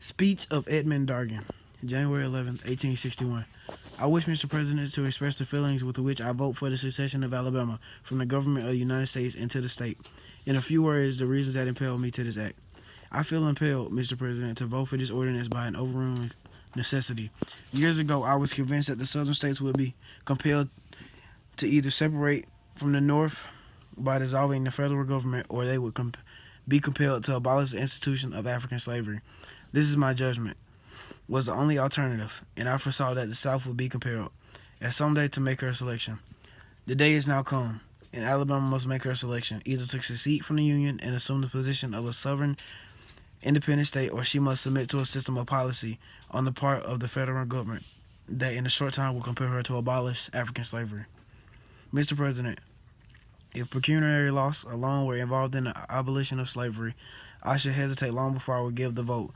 Speech of Edmund Dargan, January 11th, 1861. I wish, Mr. President, to express the feelings with which I vote for the secession of Alabama from the government of the United States into the state. In a few words, the reasons that impel me to this act. I feel impelled, Mr. President, to vote for this ordinance by an overruling necessity. Years ago, I was convinced that the southern states would be compelled to either separate from the North by dissolving the federal government, or they would be compelled to abolish the institution of African slavery. This is my judgment, was the only alternative, and I foresaw that the South would be compelled, at some day, to make her selection. The day is now come, and Alabama must make her selection, either to secede from the Union and assume the position of a sovereign, independent state, or she must submit to a system of policy on the part of the federal government that in a short time will compel her to abolish African slavery. Mr. President, if pecuniary loss alone were involved in the abolition of slavery, I should hesitate long before I would give the vote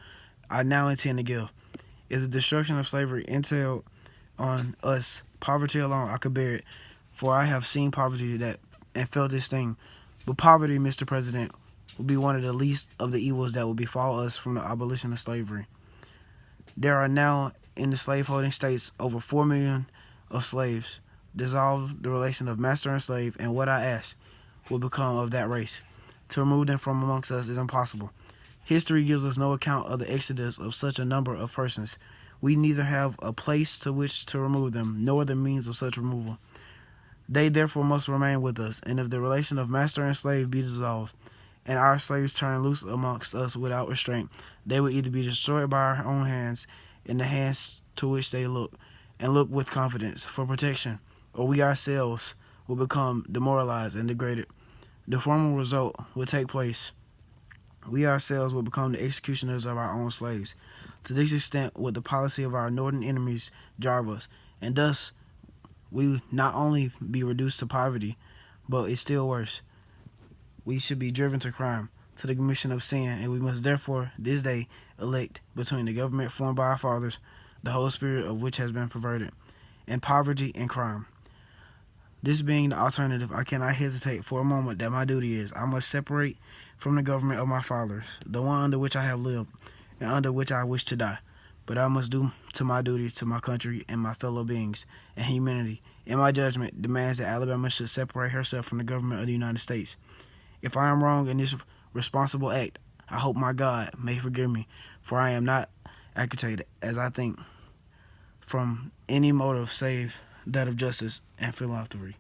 I now intend to give. If the destruction of slavery entailed on us poverty alone, I could bear it, for I have seen poverty and felt this thing. But poverty, Mr. President, will be one of the least of the evils that will befall us from the abolition of slavery. There are now in the slaveholding states over 4 million of slaves. Dissolve the relation of master and slave, and what I ask will become of that race. To remove them from amongst us is impossible. History gives us no account of the exodus of such a number of persons. We neither have a place to which to remove them, nor the means of such removal. They therefore must remain with us, and if the relation of master and slave be dissolved, and our slaves turn loose amongst us without restraint, they will either be destroyed by our own hands, in the hands to which they look, and look with confidence for protection, or we ourselves will become demoralized and degraded. The former result will take place. We ourselves will become the executioners of our own slaves. To this extent would the policy of our northern enemies drive us, and thus we not only be reduced to poverty, but it's still worse. We should be driven to crime, to the commission of sin, and we must therefore this day elect between the government formed by our fathers, the whole spirit of which has been perverted, and poverty and crime. This being the alternative, I cannot hesitate for a moment that my duty is, I must separate from the government of my fathers, the one under which I have lived, and under which I wish to die. But I must do to my duty to my country and my fellow beings, and humanity, in my judgment, demands that Alabama should separate herself from the government of the United States. If I am wrong in this responsible act, I hope my God may forgive me, for I am not actuated, as I think, from any motive save that of justice and philanthropy.